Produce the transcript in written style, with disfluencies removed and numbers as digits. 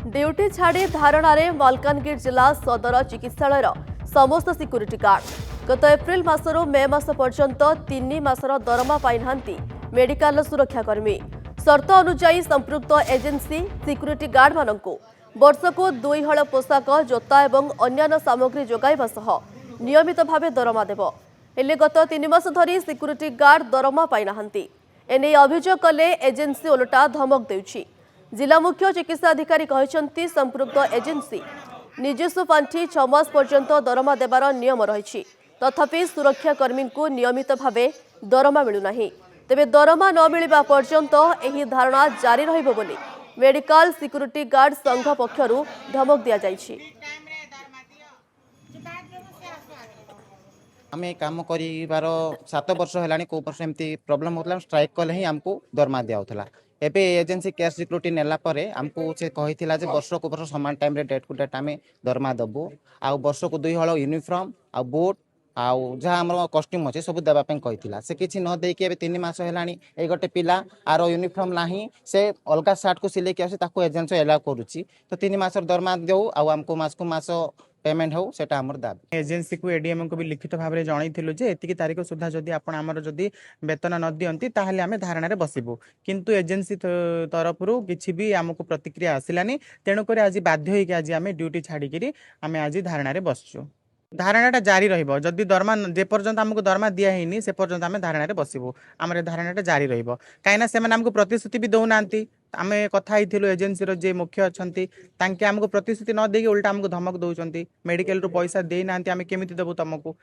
Duty छाड़ी धारणारे मलकानगिरी जिला सदर चिकित्सालयर समस्त सिक्यूरीटी गार्ड गत एप्रिल मासरू मे मास पर्यंत 3 मासर दरमा पाई मेडिकल सुरक्षाकर्मी शर्त अनुजाई संपृक्त एजेंसी सिक्यूरीटी गार्ड मानक वर्षको 2 हल पोशाक जोता और अन्य सामग्री जोगाइबा सह नियमित भाव दरमा देव हेले गत 3 मास धरी सिक्यूरीटी गार्ड दरमा पाई नाहंती एने अभियोग कले एजेंसी ओलटा धमक देउछि। जिला मुख्य चिकित्सा अधिकारी कहते संपृक्त एजेंसी निजस्व पांठि 6 मास पर्यंत दरमा देवार नियम रही तथापि सुरक्षाकर्मी को नियमित भाव दरमा मिलूना तेबे दरमा न मिलवा पर्यंत एही धारणा जारी रहिबो बोली मेडिकल सिक्यूरीटी गार्ड संघ पक्षरु धमक दिया जाइछि। आम कम कर 7 वर्ष है कौ वर्ष एमती प्रोब्लेम होता स्ट्राइक कले ही आमको दरमा दिया एबे एजेंसी केयर सिक्यूरीटी नेला परे आमको से कही वर्ष को वर्ष सामान टाइम रे डेट को डेट आम दरमा देबू आ वर्ष को 2 हल यूनिफॉर्म आ बूट आउ जहाँ आम कस्ट्यूम अच्छे सब देवाई कही से किसी न देकी 3 मास है गोटे पिला आर यूनिफॉर्म ना से अलग सार्ट को सिलेकी आसे एजेंसी एलाउ करुच्ची तो 3 मास दरमा देऊ आमको मास को मास पेमेंट हो सेटा हमर दाबी। एजेंसी को एडीएम को भी लिखित भाव में जनइलु जे एतिकी तारीख सुधा जदि आपण आमर जदि वेतन न दियंती ताहले आमे धारणा रे बसिबु किंतु एजेंसी तरफरु किछि भी हमको प्रतिक्रिया आसिलानी तेणु कर आज बाध्य होई कि आज आमे ड्यूटी छाड़ी करी आमे आज धारणा रे बसछु। धारणाटा जारी रहिबो जदि दरमा जे पर्यंत हमको दरमा दिया हैनी से पर्यंत आमे धारणा रे बसिबु हमर धारणाटा जारी रहिबो काइना से माने हमको प्रतिश्रुति भी दउनांती आमे कथा हिथिलु एजेंसी रो जे मुख्य अछंती तांके हमको प्रतिश्रुति न देगी उल्टा हमको धमक दउचंती मेडिकल रो पैसा देई नांती आमे केमिति देबु तुमको